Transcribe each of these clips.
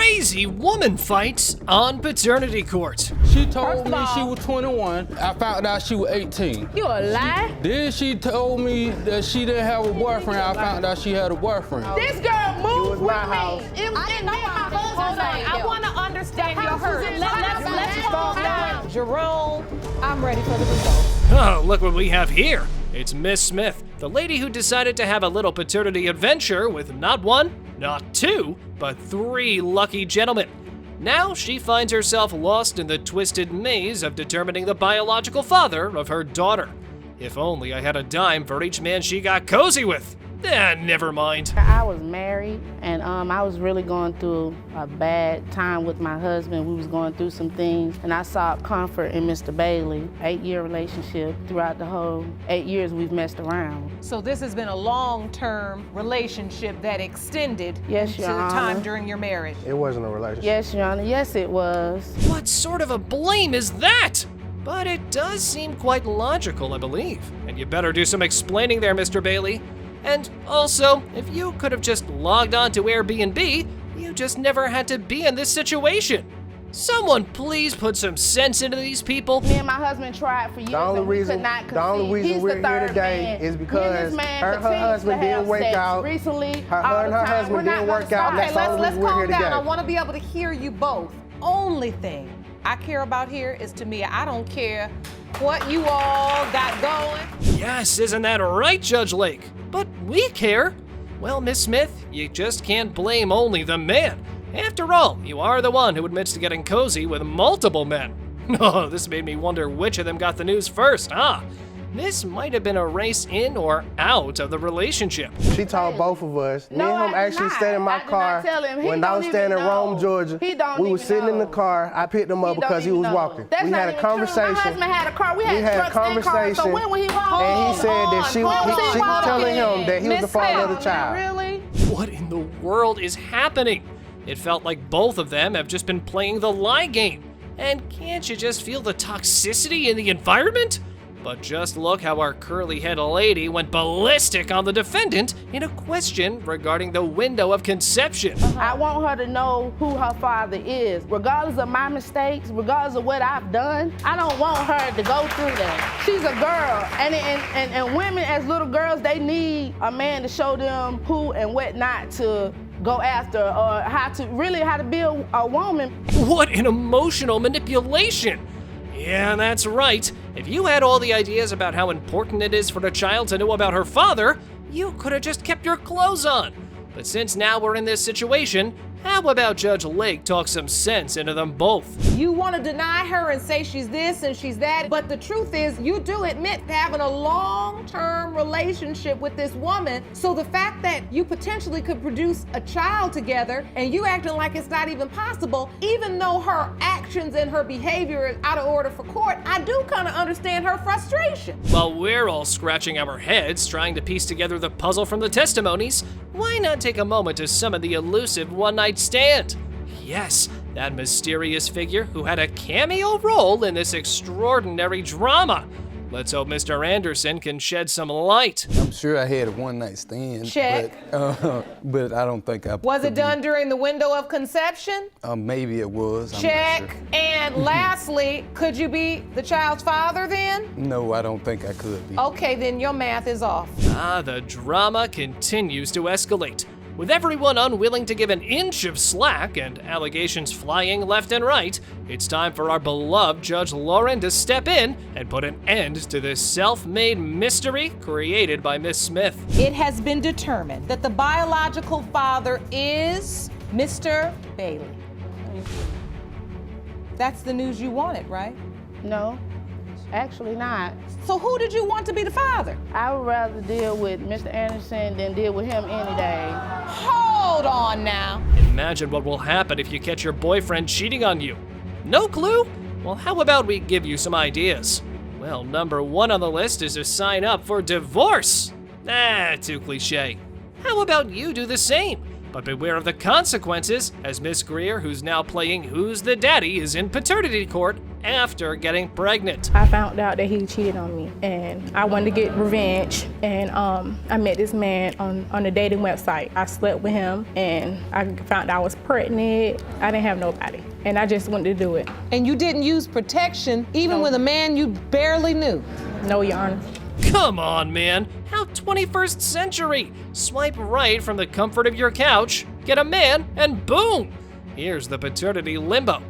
crazy woman fights on paternity court. She told me she was 21. I found out she was 18. You a lie? Then she told me that she didn't have a boyfriend. I found out she had a boyfriend. This girl moved with house. me. I didn't know my husband. I want to understand your hurt. Let's calm down. Jerome, I'm ready for the results. Oh, look what we have here. It's Miss Smith, the lady who decided to have a little paternity adventure with not one, not two, but three lucky gentlemen. Now she finds herself lost in the twisted maze of determining the biological father of her daughter. If only I had a dime for each man she got cozy with. Never mind. I was married, and I was really going through a bad time with my husband. We was going through some things, and I sought comfort in Mr. Bailey. 8-year relationship. Throughout the whole 8 years, we've messed around. So this has been a long-term relationship that extended Yes, to Your the Honor. time during your marriage. It wasn't a relationship. Yes, Your Honor. Yes, it was. What sort of a blame is that? But it does seem quite logical, I believe. And you better do some explaining there, Mr. Bailey. And also, if you could have just logged on to Airbnb, you just never had to be in this situation. Someone please put some sense into these people. Me and my husband tried for years, The only and we reason, could not conceive. the only reason He's we're the here third today man. is Me and because this man her continues to husband didn't have work sex out. recently. Her all and the her time. husband We're not didn't gonna work out. stop. That's the only Let's reason we're here calm down. today. I want to be able to hear you both. Only thing I care about here is Tamia. I don't care what you all got going. Yes, isn't that right, Judge Lake? But we care. Well, Miss Smith, you just can't blame only the man. After all, you are the one who admits to getting cozy with multiple men. Oh, this made me wonder which of them got the news first, huh? This might have been a race in or out of the relationship. She told both of us. No, Me and I him did actually not. stayed in my I did car not tell him. He when I don't was staying in even Rome, know. Georgia. He don't We was even sitting in the know. car. I picked him up because he was walking. That's We not had a even true. conversation. My husband had a car. We had a trucks and cars. So conversation, when was he and he home? said that she was telling him that he was the Miss father of Smith, the child. Really? What in the world is happening? It felt like both of them have just been playing the lie game. And can't you just feel the toxicity in the environment? But just look how our curly-headed lady went ballistic on the defendant in a question regarding the window of conception. I want her to know who her father is. Regardless of my mistakes, regardless of what I've done, I don't want her to go through that. She's a girl, and women as little girls, they need a man to show them who and what not to go after, or how to be a woman. What an emotional manipulation! Yeah, that's right. If you had all the ideas about how important it is for the child to know about her father, you could have just kept your clothes on. But since now we're in this situation, how about Judge Lake talk some sense into them both? You want to deny her and say she's this and she's that, but the truth is you do admit to having a long-term relationship with this woman. So the fact that you potentially could produce a child together and you acting like it's not even possible, even though her actions and her behavior is out of order for court, I do kind of understand her frustration. While we're all scratching our heads trying to piece together the puzzle from the testimonies, why not take a moment to summon the elusive one-night stand? Yes, that mysterious figure who had a cameo role in this extraordinary drama. Let's hope Mr. Anderson can shed some light. I'm sure I had a one-night stand. Check. But I don't think I Was it done during the window of conception? Maybe it was. I'm not Check. sure. And lastly, could you be the child's father then? No, I don't think I could be. Okay, then your math is off. The drama continues to escalate, with everyone unwilling to give an inch of slack and allegations flying left and right. It's time for our beloved Judge Lauren to step in and put an end to this self-made mystery created by Miss Smith. It has been determined that the biological father is Mr. Bailey. That's the news you wanted, right? No, actually not. So who did you want to be the father? I would rather deal with Mr. Anderson than deal with him any day. Hold on now. Imagine what will happen if you catch your boyfriend cheating on you. No clue? Well, how about we give you some ideas? Well, number one on the list is to sign up for divorce. Too cliche. How about you do the same? But beware of the consequences, as Miss Greer, who's now playing Who's the Daddy, is in paternity court after getting pregnant. I found out that he cheated on me, and I wanted to get revenge. And I met this man on a dating website. I slept with him, and I found out I was pregnant. I didn't have nobody, and I just wanted to do it. And you didn't use protection even with a man you barely knew? No, Your Honor. Come on, man. How 21st century? Swipe right from the comfort of your couch, get a man, and boom! Here's the paternity limbo.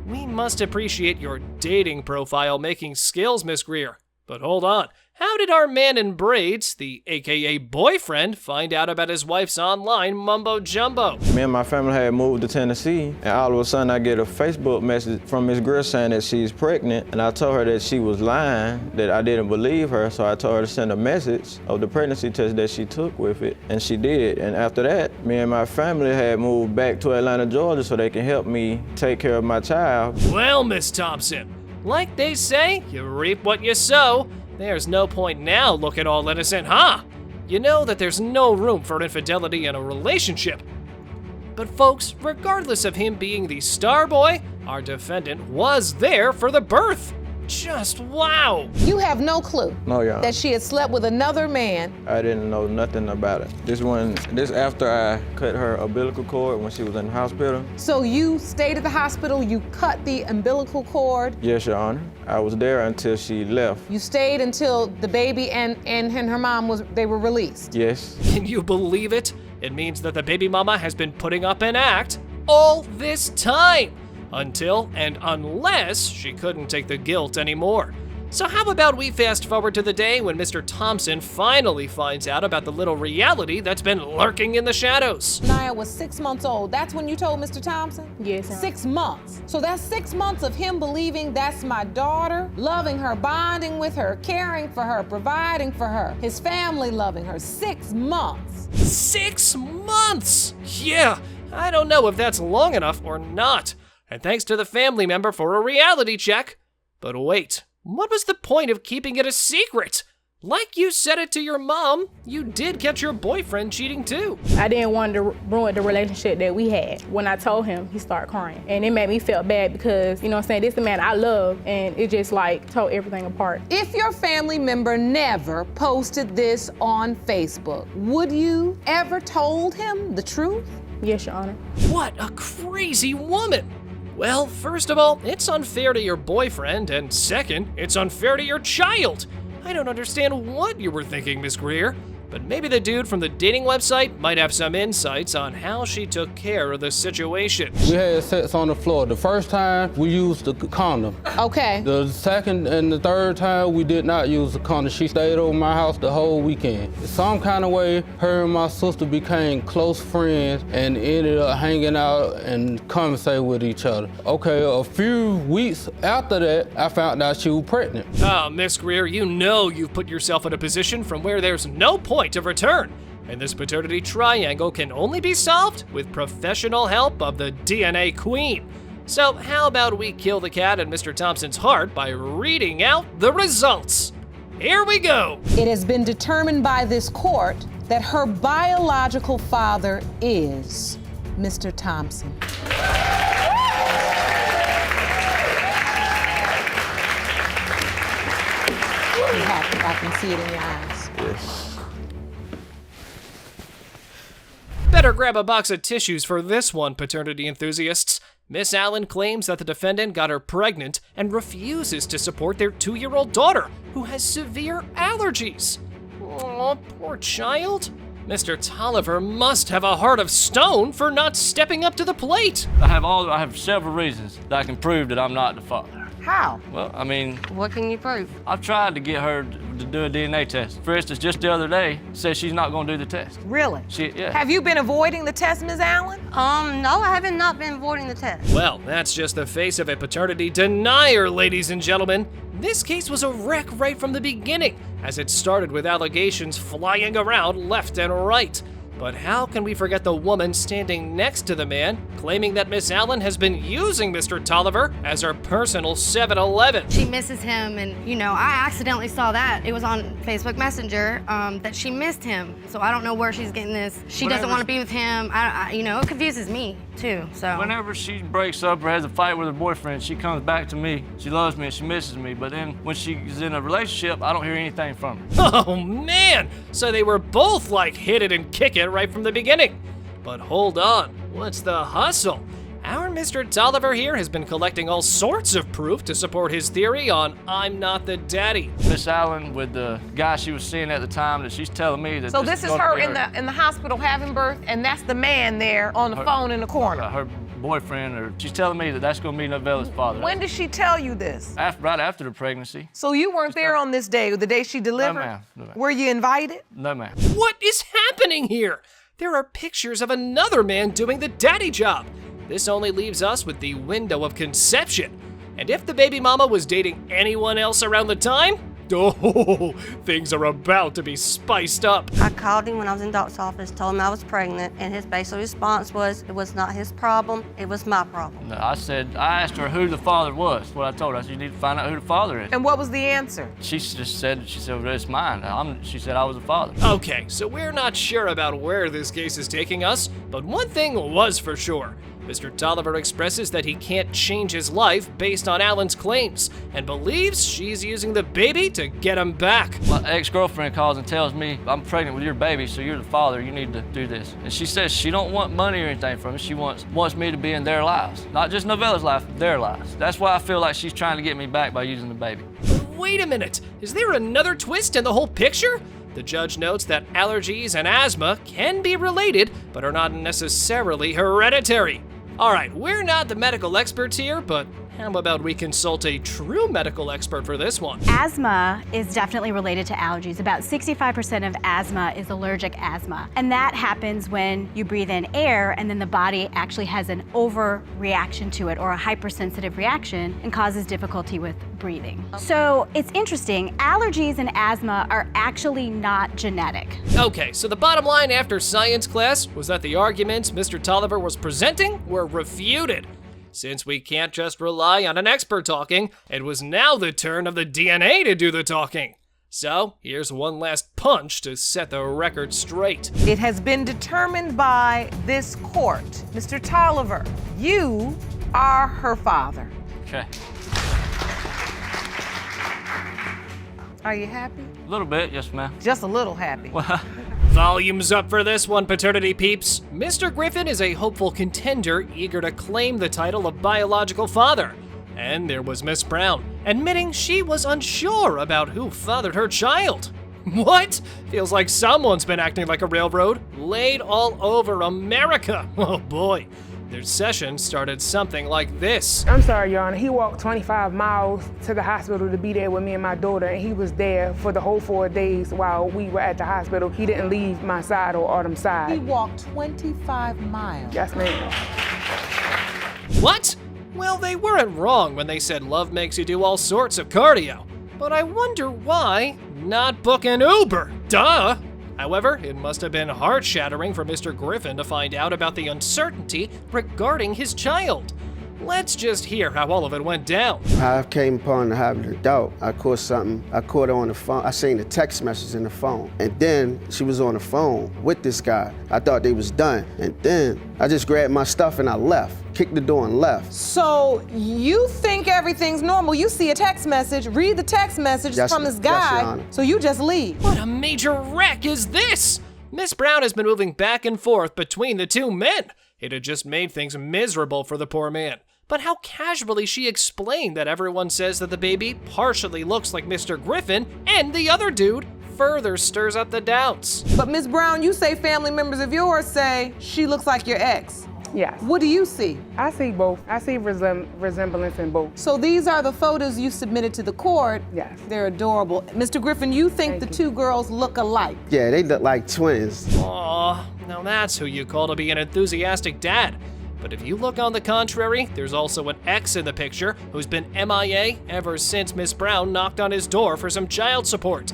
We must appreciate your dating profile making skills, Miss Greer. But hold on. How did our man in braids, the AKA boyfriend, find out about his wife's online mumbo jumbo? Me and my family had moved to Tennessee, and all of a sudden I get a Facebook message from Miss Greer saying that she's pregnant, and I told her that she was lying, that I didn't believe her, so I told her to send a message of the pregnancy test that she took with it, and she did. And after that, me and my family had moved back to Atlanta, Georgia, so they can help me take care of my child. Well, Miss Thompson, like they say, you reap what you sow. There's no point now looking all innocent, huh? You know that there's no room for infidelity in a relationship. But folks, regardless of him being the star boy, our defendant was there for the birth. Just wow. You have no clue No, Your Honor. that she had slept with another man. I didn't know nothing about it. This after I cut her umbilical cord when she was in the hospital. So you stayed at the hospital, you cut the umbilical cord. Yes, Your Honor. I was there until she left. You stayed until the baby and her mom were released. Yes. Can you believe it? It means that the baby mama has been putting up an act all this time. Until and unless she couldn't take the guilt anymore. So how about we fast forward to the day when Mr. Thompson finally finds out about the little reality that's been lurking in the shadows. Naya was 6 months old. That's when you told Mr. Thompson? Yes, ma'am. 6 months. So that's 6 months of him believing that's my daughter, loving her, bonding with her, caring for her, providing for her, his family loving her. 6 months. 6 months! Yeah, I don't know if that's long enough or not. And thanks to the family member for a reality check. But wait, what was the point of keeping it a secret? Like you said it to your mom, you did catch your boyfriend cheating too. I didn't want to ruin the relationship that we had. When I told him, he started crying. And it made me feel bad because, you know what I'm saying, this is the man I love, and it just like tore everything apart. If your family member never posted this on Facebook, would you ever told him the truth? Yes, Your Honor. What a crazy woman! Well, first of all, it's unfair to your boyfriend, and second, it's unfair to your child. I don't understand what you were thinking, Miss Greer, but maybe the dude from the dating website might have some insights on how she took care of the situation. We had sex on the floor. The first time, we used the condom. Okay. The second and the third time, we did not use the condom. She stayed over my house the whole weekend. Some kind of way, her and my sister became close friends and ended up hanging out and conversating with each other. Okay, a few weeks after that, I found out she was pregnant. Oh, Miss Greer, you know you've put yourself in a position from where there's no point of return. And this paternity triangle can only be solved with professional help of the DNA queen. So how about we kill the cat in Mr. Thompson's heart by reading out the results? Here we go. It has been determined by this court that her biological father is Mr. Thompson. You happy? I can see it in your eyes. Yes. Better grab a box of tissues for this one, paternity enthusiasts. Miss Allen claims that the defendant got her pregnant and refuses to support their 2-year-old daughter, who has severe allergies. Aw, poor child. Mr. Tolliver must have a heart of stone for not stepping up to the plate. I have several reasons that I can prove that I'm not the father. How? Well, I mean, What can you prove? I've tried to get her to do a DNA test. For instance, just the other day, said she's not gonna do the test. Really? Yeah. Have you been avoiding the test, Ms. Allen? No, I haven't not been avoiding the test. Well, that's just the face of a paternity denier, ladies and gentlemen. This case was a wreck right from the beginning, as it started with allegations flying around left and right. But how can we forget the woman standing next to the man, claiming that Miss Allen has been using Mr. Tolliver as her personal 7-Eleven? She misses him, and I accidentally saw that. It was on Facebook Messenger that she missed him. So I don't know where she's getting this. She doesn't want to be with him. It confuses me too. So whenever she breaks up or has a fight with her boyfriend, she comes back to me. She loves me and she misses me. But then when she's in a relationship, I don't hear anything from her. Oh man! So they were both like hit it and kick it right from the beginning. But hold on, what's the hustle? Our Mr. Tolliver here has been collecting all sorts of proof to support his theory on I'm not the daddy. Miss Allen, with the guy she was seeing at the time, that she's telling me that. So this is her in the hospital having birth, and that's the man there on the phone in the corner. Her boyfriend, or she's telling me that that's going to be Novella's father. When did she tell you this? Right after the pregnancy. So you weren't there on this day, the day she delivered? No, ma'am. No, ma'am. Were you invited? No, ma'am. What is happening here? There are pictures of another man doing the daddy job. This only leaves us with the window of conception. And if the baby mama was dating anyone else around the time, oh, things are about to be spiced up. I called him when I was in doctor's office, told him I was pregnant, and his basic response was, it was not his problem, it was my problem. No, I asked her who the father was. What I told her, I said, you need to find out who the father is. And what was the answer? She said, well, it's mine. She said I was the father. Okay, so we're not sure about where this case is taking us, but one thing was for sure. Mr. Tolliver expresses that he can't change his life based on Allen's claims and believes she's using the baby to get him back. My ex-girlfriend calls and tells me, I'm pregnant with your baby, so you're the father, you need to do this. And she says she don't want money or anything from me. She wants me to be in their lives. Not just Novella's life, their lives. That's why I feel like she's trying to get me back by using the baby. Wait a minute, is there another twist in the whole picture? The judge notes that allergies and asthma can be related, but are not necessarily hereditary. All right, we're not the medical experts here, but how about we consult a true medical expert for this one? Asthma is definitely related to allergies. About 65% of asthma is allergic asthma. And that happens when you breathe in air and then the body actually has an overreaction to it or a hypersensitive reaction and causes difficulty with breathing. So it's interesting, allergies and asthma are actually not genetic. Okay, so the bottom line after science class was that the arguments Mr. Tolliver was presenting were refuted. Since we can't just rely on an expert talking, it was now the turn of the DNA to do the talking. So, here's one last punch to set the record straight. It has been determined by this court. Mr. Tolliver, you are her father. Okay. Are you happy? A little bit, yes, ma'am. Just a little happy. Volume's up for this one, paternity peeps. Mr. Griffin is a hopeful contender eager to claim the title of biological father. And there was Miss Brown, admitting she was unsure about who fathered her child. What? Feels like someone's been acting like a railroad, laid all over America. Oh boy. Their session started something like this. I'm sorry, Your Honor. He walked 25 miles to the hospital to be there with me and my daughter, and he was there for the whole 4 days while we were at the hospital. He didn't leave my side or Autumn's side. He walked 25 miles. Yes, ma'am. What? Well, they weren't wrong when they said love makes you do all sorts of cardio. But I wonder why not book an Uber? Duh! However, it must have been heart-shattering for Mr. Griffin to find out about the uncertainty regarding his child. Let's just hear how all of it went down. I came upon having a doubt. I caught her on the phone. I seen the text message in the phone. And then she was on the phone with this guy. I thought they was done. And then I just grabbed my stuff and I left. Kicked the door and left. So you think everything's normal. You see a text message, read the text message from this guy, Your Honor. so you just leave. What a major wreck is this? Miss Brown has been moving back and forth between the two men. It had just made things miserable for the poor man. But how casually she explained that everyone says that the baby partially looks like Mr. Griffin and the other dude further stirs up the doubts. But Miss Brown, you say family members of yours say she looks like your ex. Yes. What do you see? I see both. I see resemblance in both. So these are the photos you submitted to the court. Yes. They're adorable. Mr. Griffin, you think the two girls look alike? Yeah, they look like twins. Aw, now that's who you call to be an enthusiastic dad. But if you look on the contrary, there's also an ex in the picture who's been MIA ever since Miss Brown knocked on his door for some child support.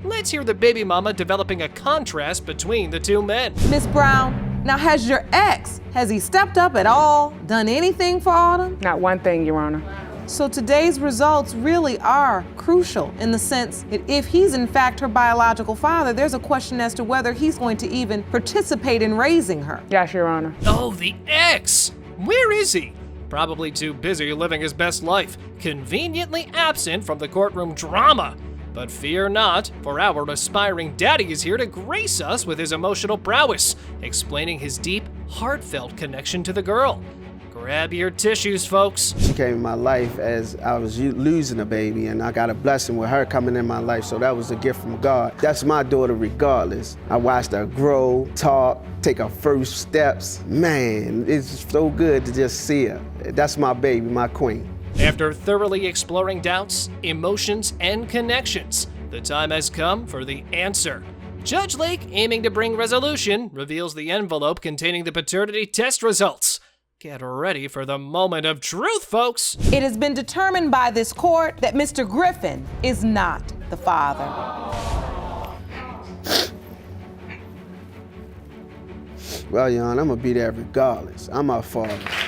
let's hear the baby mama developing a contrast between the two men. Miss Brown, now has your ex, has he stepped up at all, done anything for Autumn? Not one thing, Your Honor. So today's results really are crucial in the sense that if he's in fact her biological father, there's a question as to whether he's going to even participate in raising her. Yes, Your Honor. Oh, the ex! Where is he? Probably too busy living his best life, conveniently absent from the courtroom drama. But fear not, for our aspiring daddy is here to grace us with his emotional prowess, explaining his deep, heartfelt connection to the girl. Grab your tissues, folks. She came in my life as I was losing a baby, and I got a blessing with her coming in my life, so that was a gift from God. That's my daughter regardless. I watched her grow, talk, take her first steps. Man, it's so good to just see her. That's my baby, my queen. After thoroughly exploring doubts, emotions, and connections, the time has come for the answer. Judge Lake, aiming to bring resolution, reveals the envelope containing the paternity test results. Get ready for the moment of truth, folks. It has been determined by this court that Mr. Griffin is not the father. Well, Jan, I'm gonna be there regardless. I'm her father.